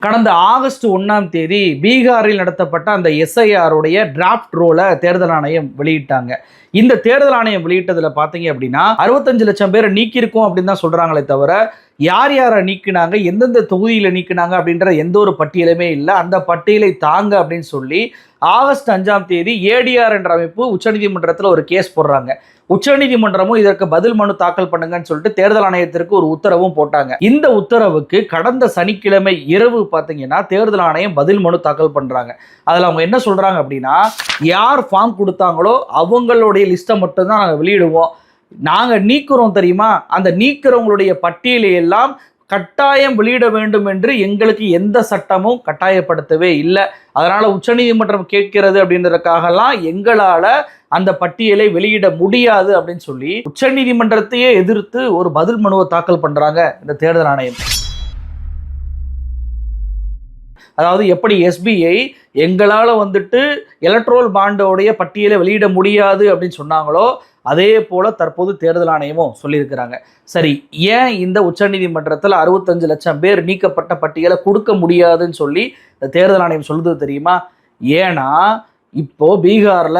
கடந்த ஆகஸ்ட் 1ஆம் தேதி பீகாரில் நடத்தப்பட்ட அந்த எஸ்ஐஆருடைய டிராஃப்ட் ரோலை தேர்தல் ஆணையம் வெளியிட்டாங்க. இந்த தேர்தல் ஆணையம் வெளியிட்டதுல பாத்தீங்க அப்படின்னா 65 லட்சம் பேரை நீக்கியிருக்கோம் அப்படின்னு தான் சொல்றாங்களே தவிர யார் யாரை நீக்கினாங்க, எந்தெந்த தொகுதியில் நீக்கினாங்க அப்படின்ற எந்த ஒரு பட்டியலுமே இல்லை. அந்த பட்டியலை தாங்க அப்படின்னு சொல்லி ஆகஸ்ட் 5ஆம் தேதி ஏடிஆர் என்ற அமைப்பு உச்சநீதிமன்றத்தில் ஒரு கேஸ் போடுறாங்க. உச்சநீதிமன்றமும் இதற்கு பதில் மனு தாக்கல் பண்ணுங்கன்னு சொல்லிட்டு தேர்தல் ஆணையத்திற்கு ஒரு உத்தரவும் போட்டாங்க. இந்த உத்தரவுக்கு கடந்த சனிக்கிழமை இரவு பார்த்தீங்கன்னா தேர்தல் ஆணையம் பதில் மனு தாக்கல் பண்றாங்க. அதில் அவங்க என்ன சொல்றாங்க அப்படின்னா, யார் ஃபார்ம் கொடுத்தாங்களோ அவங்களுடைய லிஸ்ட்டை மட்டும் தான் நாங்கள் வெளியிடுவோம். நாங்கள் நீக்கிறோம் தெரியுமா, அந்த நீக்கிறவங்களுடைய பட்டியலை எல்லாம் கட்டாயம் வெளியிட வேண்டும் என்று எங்களுக்கு எந்த சட்டமும் கட்டாயப்படுத்தவே இல்லை. அதனால உச்சநீதிமன்றம் கேட்கிறது அப்படின்றதுக்காகலாம் எங்களால அந்த பட்டியலை வெளியிட முடியாது அப்படின்னு சொல்லி உச்சநீதிமன்றத்தையே எதிர்த்து ஒரு பதில் மனுவை தாக்கல் பண்றாங்க இந்த தேர்தல் ஆணையம். அதாவது எப்படி எஸ்பிஐ எங்களால் எலக்ட்ரோல் பாண்டோடைய பட்டியலை வெளியிட முடியாது அப்படின்னு சொன்னாங்களோ அதே போல தற்போது தேர்தல் ஆணையமும் சொல்லியிருக்கிறாங்க. சரி, ஏன் இந்த உச்சநீதிமன்றத்தில் 65 லட்சம் பேர் நீக்கப்பட்ட பட்டியலை கொடுக்க முடியாதுன்னு சொல்லி இந்த தேர்தல் ஆணையம் சொல்லுது தெரியுமா? ஏன்னா இப்போ பீகார்ல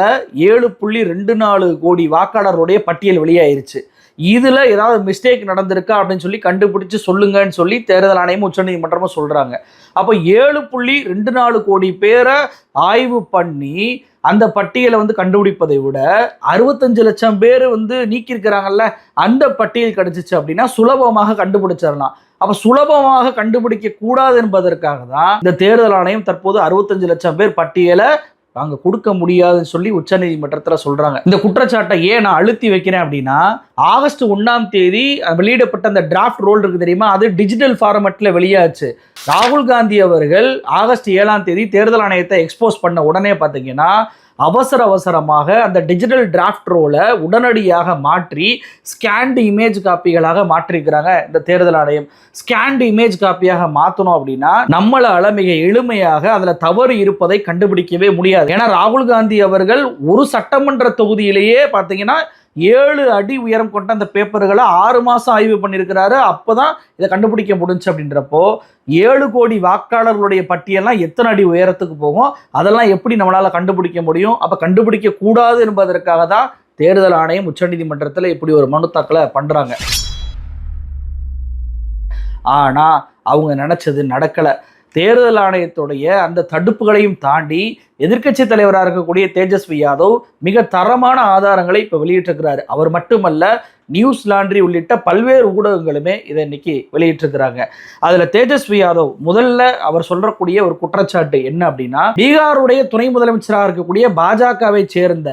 7.24 கோடி வாக்காளருடைய பட்டியல் வெளியாயிருச்சு. இதுல ஏதாவது மிஸ்டேக் நடந்திருக்கா அப்படின்னு சொல்லி கண்டுபிடிச்சு சொல்லுங்கன்னு சொல்லி தேர்தல் ஆணையம் உச்சநீதிமன்றமும் சொல்றாங்க. அப்போ 7.24 கோடி பேரை ஆய்வு பண்ணி அந்த பட்டியலை கண்டுபிடிப்பதை விட 65 லட்சம் பேர் நீக்கியிருக்கிறாங்கல்ல, அந்த பட்டியல் கிடைச்சிச்சு அப்படின்னா சுலபமாக கண்டுபிடிச்சிடலாம். அப்ப சுலபமாக கண்டுபிடிக்க கூடாது என்பதற்காக தான் இந்த தேர்தல் ஆணையம் தற்போது 65 லட்சம் பேர் பட்டியலை நாங்க கொடுக்க முடியாதுன்னு சொல்லி உச்சநீதிமன்றத்துல சொல்றாங்க. இந்த குற்றச்சாட்டை ஏன் நான் அழுத்தி வைக்கிறேன் அப்படின்னா, ஆகஸ்ட் 1ஆம் தேதி வெளியிடப்பட்ட அந்த டிராஃப்ட் ரோல் இருக்கு தெரியுமா, அது டிஜிட்டல் ஃபார்மேட்ல வெளியாச்சு. ராகுல் காந்தி அவர்கள் ஆகஸ்ட் 7ஆம் தேதி தேர்தல் ஆணையத்தை எக்ஸ்போஸ் பண்ண உடனே பார்த்தீங்கன்னா அவசரமாக அந்த டிஜிட்டல் டிராஃப்ட் ரோலை உடனடியாக மாற்றி ஸ்கேன்டு இமேஜ் காப்பிகளாக மாற்றிருக்கிறாங்க இந்த தேர்தல் ஆணையம். ஸ்கேன்டு இமேஜ் காப்பியாக மாற்றணும் அப்படின்னா நம்மளால மிக எளிமையாக அதில் தவறு இருப்பதை கண்டுபிடிக்கவே முடியாது. ஏன்னா ராகுல் காந்தி அவர்கள் ஒரு சட்டமன்ற தொகுதியிலேயே பார்த்தீங்கன்னா 7 அடி உயரம் கொண்ட அந்த பேப்பர்களை 6 மாதம் ஆய்வு பண்ணியிருக்கிறாரு. அப்போதான் இதை கண்டுபிடிக்க முடிஞ்சு. அப்படின்றப்போ 7 கோடி வாக்காளர்களுடைய பட்டியலாம் எத்தனை அடி உயரத்துக்கு போகும், அதெல்லாம் எப்படி நம்மளால கண்டுபிடிக்க முடியும்? அப்போ கண்டுபிடிக்க கூடாது என்பதற்காக தான் தேர்தல் ஆணையம் உச்சநீதிமன்றத்தில் இப்படி ஒரு மனு தாக்கலை பண்றாங்க. ஆனா அவங்க நினைச்சது நடக்கலை. தேர்தல் ஆணையத்துடைய அந்த தடுப்புகளையும் தாண்டி எதிர்க்கட்சி தலைவராக இருக்கக்கூடிய தேஜஸ்வி யாதவ் மிக தரமான ஆதாரங்களை இப்போ வெளியிட்டிருக்கிறாரு. அவர் மட்டுமல்ல, நியூஸ் லாண்ட்ரி உள்ளிட்ட பல்வேறு ஊடகங்களுமே இதை இன்னைக்கு வெளியிட்டிருக்கிறாங்க. அதுல தேஜஸ்வி யாதவ் முதல்ல அவர் சொல்லக்கூடிய ஒரு குற்றச்சாட்டு என்ன அப்படின்னா, பீகாருடைய துணை முதலமைச்சராக இருக்கக்கூடிய பாஜகவை சேர்ந்த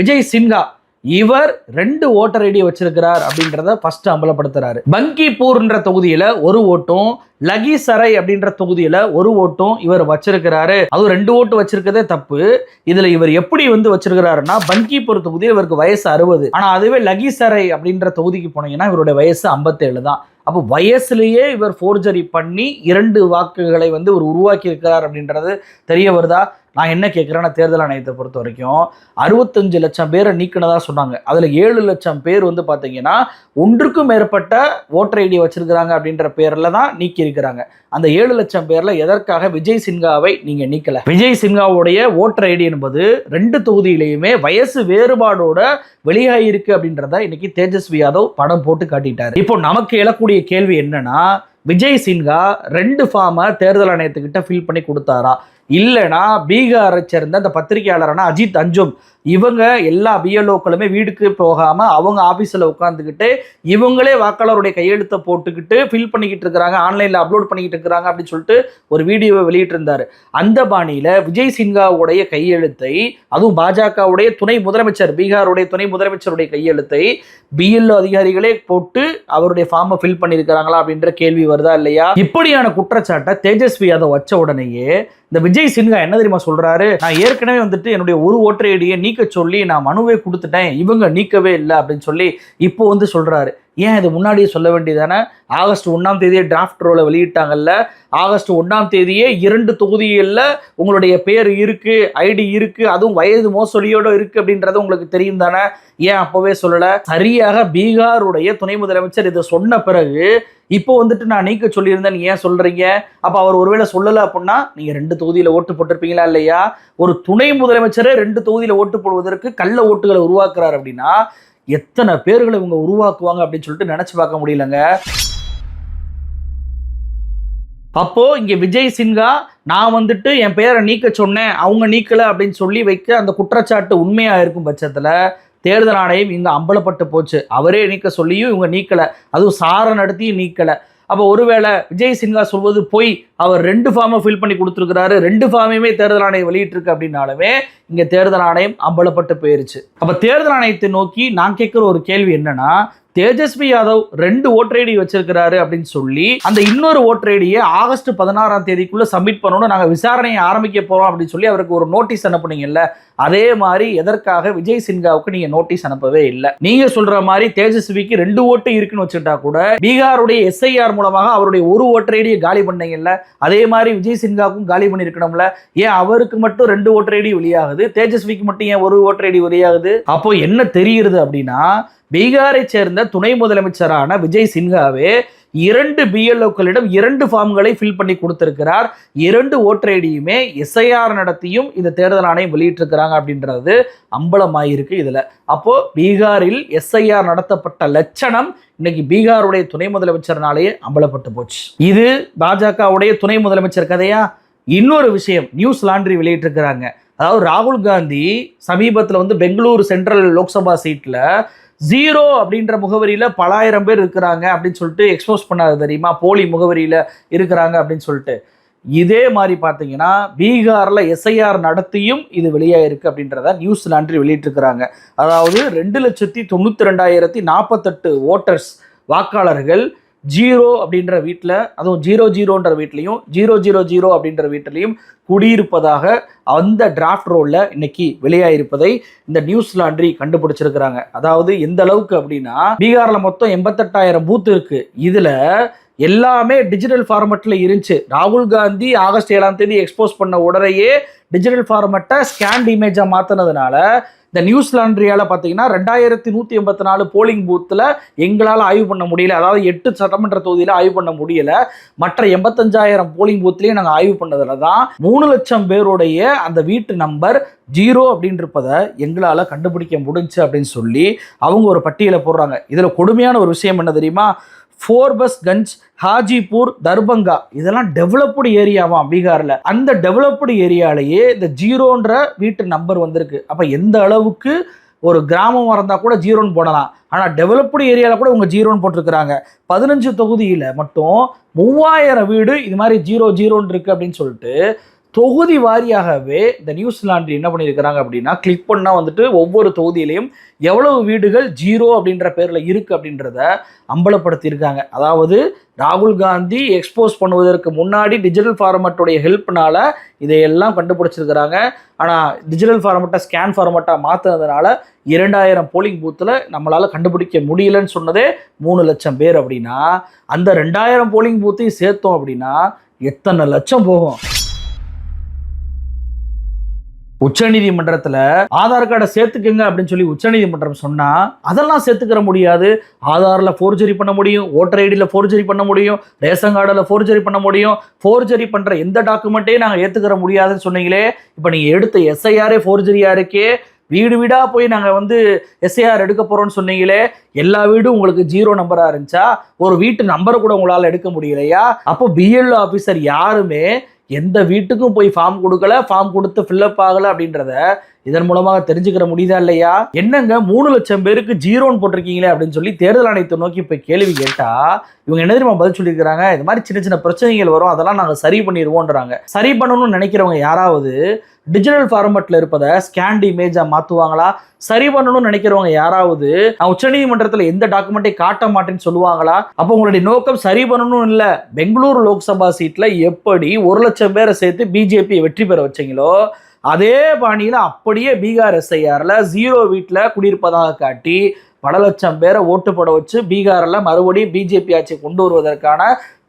விஜய் சின்ஹா இவர் 2 ஓட்டர் ஐடியை வச்சிருக்கிறார் அப்படின்றத ஃபர்ஸ்ட் அம்பலப்படுத்துறாரு. பங்கிப்பூர்ன்ற தொகுதியில ஒரு ஓட்டும், லகிசரை அப்படின்ற தொகுதியில ஒரு ஓட்டும் இவர் வச்சிருக்கிறாரு. அது 2 ஓட்டு வச்சிருக்கதே தப்பு. இதுல இவர் எப்படி வச்சிருக்கிறாருன்னா, பங்கிப்பூர் தொகுதியில் இவருக்கு வயசு 60, ஆனா அதுவே லகிசரை அப்படின்ற தொகுதிக்கு போனீங்கன்னா இவருடைய வயசு 57 தான். அப்போ வயசுலேயே இவர் ஃபோர்ஜரி பண்ணி 2 வாக்குகளை ஒரு உருவாக்கி இருக்கிறார் அப்படின்றது தெரிய வருதா? நான் என்ன கேட்குறேன்னா, தேர்தல் ஆணையத்தை பொறுத்த வரைக்கும் 65 லட்சம் பேரை நீக்கினதா சொன்னாங்க. அதில் 7 லட்சம் பேர் பார்த்தீங்கன்னா ஒன்றுக்கும் மேற்பட்ட ஓட்டர் ஐடியை வச்சிருக்கிறாங்க அப்படின்ற பேரில் தான் நீக்கி இருக்கிறாங்க. அந்த 7 லட்சம் பேர்ல எதற்காக விஜய் சின்ஹாவை நீங்க நீக்கல? விஜய் சின்ஹாவுடைய ஓட்டர் ஐடி என்பது 2 தொகுதியிலையுமே வயசு வேறுபாடோட வெளியாயிருக்கு அப்படின்றத இன்னைக்கு தேஜஸ்வி யாதவ் படம் போட்டு காட்டிட்டாரு. இப்போ நமக்கு எழக்கூடிய கேள்வி என்னன்னா, விஜய் சின்ஹா 2 ஃபார்மை தேர்தல் ஆணையத்துக்கிட்ட ஃபில் பண்ணி கொடுத்தாரா, இல்லைனா பீகாரை சேர்ந்த அந்த பத்திரிகையாளரான அஜித் அஞ்சும் இவங்க எல்லா பிஎல்ஓக்களுமே வீடுக்கு போகாம அவங்க ஆபீஸ்ல உட்காந்துக்கிட்டு இவங்களே வாக்காளருடைய கையெழுத்தை போட்டுக்கிட்டு ஃபில் பண்ணிக்கிட்டு இருக்கிறாங்க, ஆன்லைன்ல அப்லோட் பண்ணிக்கிட்டு இருக்கிறாங்க அப்படின்னு சொல்லிட்டு ஒரு வீடியோவை வெளியிட்டு இருந்தாரு. அந்த பாணியில விஜய் சின்ஹாவுடைய கையெழுத்தை, அதுவும் பாஜகவுடைய துணை முதலமைச்சர், பீகாருடைய துணை முதலமைச்சருடைய கையெழுத்தை பிஎல்ஓ அதிகாரிகளே போட்டு அவருடைய ஃபார்மை ஃபில் பண்ணியிருக்கிறாங்களா அப்படின்ற கேள்வி வருதா இல்லையா? இப்படியான குற்றச்சாட்டை தேஜஸ்வி யாதவ் வச்ச உடனேயே இந்த விஜய் சின்ஹா என்ன தெரியுமா சொல்றாரு, நான் ஏற்கனவே என்னுடைய ஒரு ஓட்டர் ஐடியை நீக்க சொல்லி நான் மனுவே கொடுத்துட்டேன், இவங்க நீக்கவே இல்லை அப்படின்னு சொல்லி இப்போ சொல்றாரு. ஏன் இது முன்னாடியே சொல்ல வேண்டியதானே? ஆகஸ்ட் 1ஆம் தேதியே டிராஃப்ட் ரோலை வெளியிட்டாங்கல்ல. ஆகஸ்ட் 1ஆம் தேதியே 2 தொகுதிகளில் உங்களுடைய பேர் இருக்கு, ஐடி இருக்கு, அதுவும் வயது மோசடியோட இருக்கு அப்படின்றது உங்களுக்கு தெரியும் தானே? ஏன் அப்பவே சொல்லல? சரியாக பீகாருடைய துணை முதலமைச்சர் இதை சொன்ன பிறகு இப்போ வந்துட்டு நான் நீக்க சொல்லியிருந்தேன் ஏன் சொல்றீங்க? அப்ப அவர் ஒருவேளை சொல்லல அப்படின்னா நீங்க 2 தொகுதியில ஓட்டு போட்டிருப்பீங்களா இல்லையா? ஒரு துணை முதலமைச்சரே 2 தொகுதியில ஓட்டு போடுவதற்கு கள்ள ஓட்டுகளை உருவாக்குறாரு அப்படின்னா எத்தனை பேர்களை இவங்க உருவாக்குவாங்க அப்படின்னு சொல்லிட்டு நினைச்சு பார்க்க முடியலங்க. அப்போ இங்க விஜய் சின்ஹா நான் வந்துட்டு என் பேரை நீக்க சொன்னேன், அவங்க நீக்கல அப்படின்னு சொல்லி வைக்க அந்த குற்றச்சாட்டு உண்மையா இருக்கும் பட்சத்துல தேர்தல் ஆணையம் இங்க அம்பலப்பட்டு போச்சு. அவரே நீக்க சொல்லியும் இவங்க நீக்கல, அதுவும் சார நடத்தியும் நீக்கல. அப்போ ஒருவேளை விஜய் சின்ஹா சொல்வது போய், அவர் 2 ஃபார்மை ஃபில் பண்ணி கொடுத்துருக்கிறாரு, 2 ஃபார்மையுமே தேர்தல் ஆணையம் வெளியிட்டிருக்கு அப்படின்னாலுமே இங்க தேர்தல் ஆணையம் அம்பலப்பட்டு போயிருச்சு. அப்ப தேர்தல் ஆணையத்தை நோக்கி நான் கேட்கிற ஒரு கேள்வி என்னன்னா, தேஜஸ்வி யாதவ் 2 ஓட்டர் ஐடி வச்சிருக்கிறாரு அப்படின்னு சொல்லி அந்த இன்னொரு ஓட்டர் ஐடியை ஆகஸ்ட் 16ஆம் தேதிக்குள்ள சப்மிட் பண்ணணும், நாங்க விசாரணையை ஆரம்பிக்க போறோம் அப்படின்னு சொல்லி அவருக்கு ஒரு நோட்டீஸ் அனுப்புனீங்கல்ல, அதே மாதிரி எதற்காக விஜய் சின்ஹாவுக்கு நீங்க நோட்டீஸ் அனுப்பவே இல்லை? நீங்க சொல்ற மாதிரி தேஜஸ்விக்கு 2 ஓட்டு இருக்குன்னு வச்சுட்டா கூட பீகாருடைய SIR மூலமாக அவருடைய ஒரு ஓட்டர் ஐடியை காலி பண்ணீங்கல்ல, அதே மாதிரி விஜய் சின்ஹாவுக்கும் காலி பண்ணிருக்கணும்ல. ஏன் அவருக்கு மட்டும் 2 ஓட்டர் ஐடி வெளியாகுது, தேஜஸ்விக்கு மட்டும் ஏன் ஒரு ஓட்டர் ஐடி வெளியாகுது? அப்போ என்ன தெரியுது அப்படின்னா, பீகாரை சேர்ந்த துணை முதலமைச்சரான விஜய் சின்ஹாவே 2 BLOக்களிடம் 2 ஃபார்ம்களை ஃபில் பண்ணி கொடுத்திருக்கிறார். 2 ஓட்டர் ஐடியுமே SIR நடத்தியும் இந்த தேர்தல் ஆணையம் வெளியிட்டிருக்கிறாங்க அப்படின்றது அம்பலமாயிருக்கு இதுல. அப்போ பீகாரில் SIR நடத்தப்பட்ட லட்சணம் இன்னைக்கு பீகாருடைய துணை முதலமைச்சர்னாலேயே அம்பலப்பட்டு போச்சு. இது பாஜகவுடைய துணை முதலமைச்சர் கதையா? இன்னொரு விஷயம் நியூஸ் லாண்ட்ரி வெளியிட்டிருக்கிறாங்க. அதாவது ராகுல் காந்தி சமீபத்தில் பெங்களூரு சென்ட்ரல் லோக்சபா சீட்ல 0 அப்படின்ற முகவரியில பல ஆயிரம் பேர் இருக்கிறாங்க அப்படின்னு சொல்லிட்டு எக்ஸ்போஸ் பண்ணாது தெரியுமா? போலி முகவரியில இருக்கிறாங்க அப்படின்னு சொல்லிட்டு. இதே மாதிரி பார்த்தீங்கன்னா பீகார்ல SIR நடத்தியும் இது வெளியாயிருக்கு அப்படின்றத நியூஸ் லாண்ட்ரி வெளியிட்டிருக்கிறாங்க. அதாவது 2,92,048 ஓட்டர்ஸ் வாக்காளர்கள் 0 அப்படின்ற வீட்டில், அதுவும் 00ன்ற வீட்லையும் 000 அப்படின்ற வீட்டிலையும் குடியிருப்பதாக அந்த டிராஃப்ட் ரோல்ல இன்னைக்கு வெளியாயிருப்பதை இந்த நியூஸ் லாண்ட்ரி கண்டுபிடிச்சிருக்கிறாங்க. அதாவது எந்த அளவுக்கு அப்படின்னா, பீகார்ல மொத்தம் 88,000 பூத் இருக்கு. இதுல எல்லாமே டிஜிட்டல் ஃபார்மேட்ல இருந்துச்சு. ராகுல் காந்தி ஆகஸ்ட் 7ஆம் தேதி எக்ஸ்போஸ் பண்ண உடனேயே டிஜிட்டல் ஃபார்மேட்டை ஸ்கேன் இமேஜா மாத்தினதுனால இந்த நியூஸ் லாண்ட்ரியால பார்த்தீங்கன்னா 2184 போலிங் பூத்தில் எங்களால் ஆய்வு பண்ண முடியல. அதாவது 8 சட்டமன்ற தொகுதியில் ஆய்வு பண்ண முடியல. மற்ற 85,000 போலிங் பூத்லேயும் நாங்கள் ஆய்வு பண்ணதில் தான் 3 லட்சம் பேருடைய அந்த வீட்டு நம்பர் 0 அப்படின்னு இருப்பதை எங்களால் கண்டுபிடிக்க முடிஞ்சு அப்படின்னு சொல்லி அவங்க ஒரு பட்டியலை போடுறாங்க. இதில் கொடுமையான ஒரு விஷயம் என்ன தெரியுமா? ஃபோர்பஸ்கஞ்ச், ஹாஜிபூர், தர்பங்கா இதெல்லாம் டெவலப்டு ஏரியாவாம் பீகார்ல. அந்த டெவலப்டு ஏரியாலேயே இந்த 0ன்ற வீட்டு நம்பர் வந்திருக்கு. அப்ப எந்த அளவுக்கு ஒரு கிராமம் இருந்தா கூட 0ன்னு போடலாம், ஆனா டெவலப்டு ஏரியால கூட இவங்க 0ன்னு போட்டிருக்கிறாங்க. 15 தொகுதியில மட்டும் 3000 வீடு இது மாதிரி 0 இருக்கு அப்படின்னு சொல்லிட்டு தொகுதி வாரியாகவே இந்த நியூஸ் லாண்ட்ரி என்ன பண்ணியிருக்கிறாங்க அப்படின்னா, கிளிக் பண்ணா ஒவ்வொரு தொகுதியிலையும் எவ்வளவு வீடுகள் 0 அப்படின்ற பேர்ல இருக்கு அப்படின்றத அம்பலப்படுத்தியிருக்காங்க. அதாவது ராகுல் காந்தி எக்ஸ்போஸ் பண்ணுவதற்கு முன்னாடி டிஜிட்டல் ஃபார்மேட்டோடைய ஹெல்ப்னால இதையெல்லாம் கண்டுபிடிச்சிருக்கிறாங்க. ஆனால் டிஜிட்டல் ஃபார்மேட்டை ஸ்கேன் ஃபார்மேட்டாக மாற்றினதுனால 2000 போலிங் பூத்தில் நம்மளால் கண்டுபிடிக்க முடியலன்னு சொன்னதே 3 லட்சம் பேர். அப்படின்னா அந்த 2000 போலிங் பூத்தையும் சேர்த்தோம் அப்படின்னா எத்தனை லட்சம் போகும்? உச்சநீதிமன்றத்தில் ஆதார் கார்டை சேர்த்துக்கங்க அப்படின்னு சொல்லி உச்சநீதிமன்றம் சொன்னா அதெல்லாம் சேர்த்துக்கிற முடியாது. ஆதாரில் ஃபோர்ஜரி பண்ண முடியும், ஓட்டர் ஐடியில் ஃபோர்ஜரி பண்ண முடியும், ரேஷன் கார்டில் ஃபோர்ஜரி பண்ண முடியும். ஃபோர்ஜரி பண்ணுற எந்த டாக்குமெண்ட்டையும் நாங்கள் ஏற்றுக்கிற முடியாதுன்னு சொன்னீங்களே, இப்போ நீங்கள் எடுத்த SIR ஃபோர்ஜரியா இருக்கே, வீடு வீடாக போய் நாங்கள் SIR எடுக்க போகிறோம்னு சொன்னீங்களே, எல்லா வீடும் உங்களுக்கு 0 நம்பராக இருந்துச்சா? ஒரு வீட்டு நம்பரை கூட உங்களால் எடுக்க முடியலையா? அப்போ BLO ஆஃபீஸர் யாருமே எந்த வீட்டுக்கும் போய் ஃபார்ம் கொடுக்கல, ஃபார்ம் கொடுத்து ஃபில்அப் ஆகலை அப்படின்றத இதன் மூலமாக தெரிஞ்சுக்கிற முடியுதா இல்லையா? என்னங்க 3 லட்சம் பேருக்கு 0ன்னு போட்டிருக்கீங்களே அப்படின்னு சொல்லி தேர்தல் ஆணையத்தை நோக்கி இப்போ கேள்வி கேட்டா இவங்க என்ன தெரியுமா பதில் சொல்லியிருக்கிறாங்க? இது மாதிரி சின்ன சின்ன பிரச்சனைகள் வரும், அதெல்லாம் நாங்கள் சரி பண்ணிடுவோன்றாங்க. சரி பண்ணணும்னு நினைக்கிறவங்க யாராவது டிஜிட்டல் ஃபார்மேட்டில் இருப்பதை ஸ்கேன்டு இமேஜாக மாற்றுவாங்களா? சரி பண்ணணும்னு நினைக்கிறவங்க யாராவது நான் உச்சநீதிமன்றத்தில் எந்த டாக்குமெண்ட்டை காட்ட மாட்டேன்னு சொல்லுவாங்களா? அப்போ உங்களுடைய நோக்கம் சரி பண்ணணும் இல்லை. பெங்களூரு லோக்சபா சீட்டில் எப்படி 1 லட்சம் பேரை சேர்த்து பிஜேபி வெற்றி பெற வச்சிங்களோ அதே பாணியில் அப்படியே பீகார் SIRல 0 வீட்டில் குடியிருப்பதாக காட்டி பல லட்சம் பேரை ஓட்டு போட வச்சு பீகாரில் மறுபடியும் பிஜேபி ஆட்சியை கொண்டு வருவதற்கான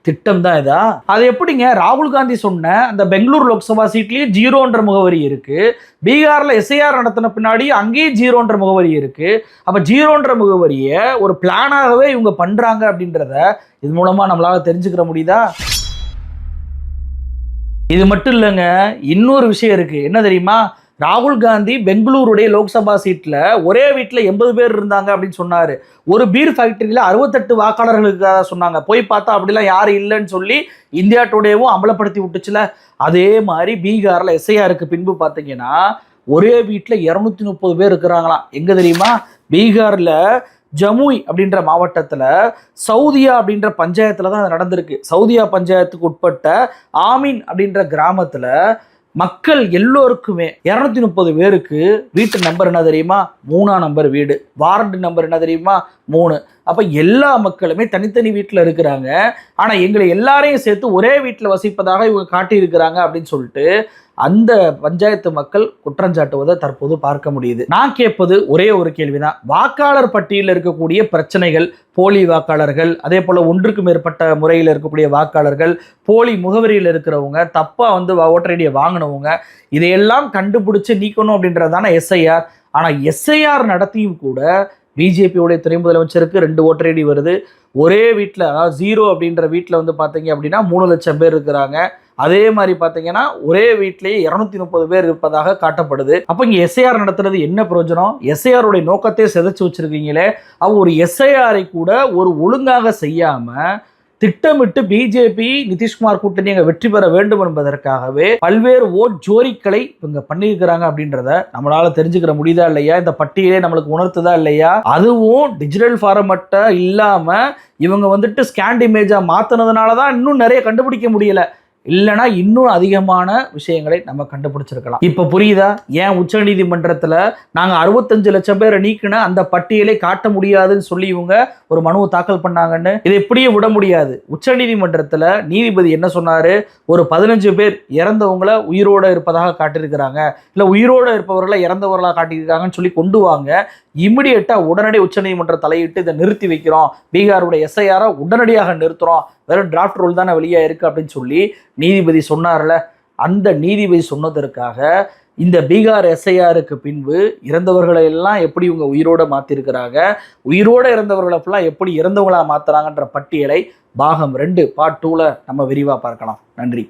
திட்டம் தான் இதா? அது எப்படிங்க? ராகுல் காந்தி சொன்ன அந்த பெங்களூர் லோக்சபா சீட்லயும் ஜீரோன்ற முகவரி இருக்கு, பீகார்ல எஸ்ஐஆர் நடத்தின பின்னாடி அங்கேயும் ஜீரோன்ற முகவரி இருக்கு. அப்ப ஜீரோன்ற முகவரியை ஒரு பிளானாகவே இவங்க பண்றாங்க அப்படின்றத இது மூலமா நம்மளால தெரிஞ்சுக்கிற முடியுதா? இது மட்டும் இல்லைங்க, இன்னொரு விஷயம் இருக்கு. என்ன தெரியுமா? ராகுல் காந்தி பெங்களூருடைய லோக்சபா சீட்ல ஒரே வீட்டில் 80 பேர் இருந்தாங்க அப்படின்னு சொன்னாரு. ஒரு பீர் ஃபேக்டரியில 68 வாக்காளர்களுக்காக சொன்னாங்க. போய் பார்த்தா அப்படிலாம் யாரும் இல்லைன்னு சொல்லி இந்தியா டுடேவும் அமலப்படுத்தி விட்டுச்சுல. அதே மாதிரி பீகார்ல எஸ்ஐஆருக்கு பின்பு பார்த்தீங்கன்னா ஒரே வீட்டில் 230 பேர் இருக்கிறாங்களாம். எங்க தெரியுமா? பீகார்ல ஜமுய் அப்படின்ற மாவட்டத்தில் சவுதியா அப்படின்ற பஞ்சாயத்தில் தான் அது நடந்திருக்கு. சவுதியா பஞ்சாயத்துக்கு உட்பட்ட ஆமீன் அப்படின்ற கிராமத்தில் மக்கள் எல்லோருக்குமே 230 பேருக்கு வீட்டு நம்பர் என்ன தெரியுமா? 3ஆம் நம்பர் வீடு. வார்டு நம்பர் என்ன தெரியுமா? 3. அப்போ எல்லா மக்களுமே தனித்தனி வீட்டில் இருக்கிறாங்க. ஆனால் எங்களை எல்லாரையும் சேர்த்து ஒரே வீட்டில் வசிப்பதாக இவங்க காட்டியிருக்கிறாங்க அப்படின்னு சொல்லிட்டு அந்த பஞ்சாயத்து மக்கள் குற்றஞ்சாட்டுவதை தற்போது பார்க்க முடியுது. நான் கேட்பது ஒரே ஒரு கேள்விதான். வாக்காளர் பட்டியலில் இருக்கக்கூடிய பிரச்சனைகள், போலி வாக்காளர்கள், அதே போல ஒன்றுக்கு மேற்பட்ட முறையில் இருக்கக்கூடிய வாக்காளர்கள், போலி முகவரியில் இருக்கிறவங்க, தப்பா ஓட்டர் ஐடியை வாங்கினவங்க, இதையெல்லாம் கண்டுபிடிச்சு நீக்கணும் அப்படின்றதான எஸ்ஐஆர். ஆனால் எஸ்ஐஆர் நடத்தியும் கூட பிஜேபியோடைய துணை முதலமைச்சருக்கு 2 ஓட்டர் ஐடி வருது. ஒரே வீட்டில், அதாவது 0 அப்படின்ற வீட்டில் பார்த்தீங்க அப்படின்னா 3 லட்சம் பேர் இருக்கிறாங்க. அதே மாதிரி பார்த்தீங்கன்னா ஒரே வீட்டிலேயே 230 பேர் இருப்பதாக காட்டப்படுது. அப்போ இங்கே எஸ்ஐஆர் நடத்துறது என்ன பிரயோஜனம்? எஸ்ஐஆருடைய நோக்கத்தை சிதைச்சு வச்சிருக்கீங்களே. ஒரு எஸ்ஐஆரை கூட ஒரு ஒழுங்காக செய்யாம திட்டமிட்டு பிஜேபி நிதிஷ்குமார் கூட்டணி அங்கே வெற்றி பெற வேண்டும் என்பதற்காகவே பல்வேறு ஓட் ஜோரிக்களை இவங்க பண்ணியிருக்கிறாங்க அப்படின்றத நம்மளால தெரிஞ்சுக்கிற முடியுதா இல்லையா? இந்த பட்டியலே நம்மளுக்கு உணர்த்துதா இல்லையா? அதுவும் டிஜிட்டல் ஃபார்மட்டா இல்லாம இவங்க ஸ்கேன் இமேஜா மாத்தினதுனால தான் இன்னும் நிறைய கண்டுபிடிக்க முடியல. இல்லைனா இன்னும் அதிகமான விஷயங்களை நம்ம கண்டுபிடிச்சிருக்கலாம். இப்போ புரியுதா ஏன் உச்ச நீதிமன்றத்தில் நாங்கள் 65 லட்சம் பேரை நீக்கின அந்த பட்டியலை காட்ட முடியாதுன்னு சொல்லி இவங்க ஒரு மனுவை தாக்கல் பண்ணாங்கன்னு? இதை இப்படியே விட முடியாது. உச்ச நீதிமன்றத்தில் நீதிபதி என்ன சொன்னாரு? ஒரு 15 பேர் இறந்தவங்களை உயிரோட இருப்பதாக காட்டியிருக்கிறாங்க, இல்லை உயிரோட இருப்பவர்களை இறந்தவர்களாக காட்டியிருக்காங்கன்னு சொல்லி கொண்டு வாங்க. இமிடியேட்டா உடனடி உச்சநீதிமன்றம் தலையிட்டு இதை நிறுத்தி வைக்கிறோம், பீகாருடைய எஸ்ஐஆரை உடனடியாக நிறுத்துறோம், வெறும் டிராஃப்ட் ரூல் தானே வெளியே இருக்கு அப்படின்னு சொல்லி நீதிபதி சொன்னார்ல. அந்த நீதிபதி சொன்னதற்காக இந்த பீகார் எஸ்ஐஆருக்கு பின்பு இறந்தவர்களை எல்லாம் எப்படி இவங்க உயிரோட மாத்திருக்கிறாங்க, உயிரோட இறந்தவர்களை ஃபுல்லாக எப்படி இறந்தவங்களா மாத்துறாங்கன்ற பட்டியலை பாகம் 2 பார்ட் 2ல நம்ம விரிவாக பார்க்கலாம். நன்றி.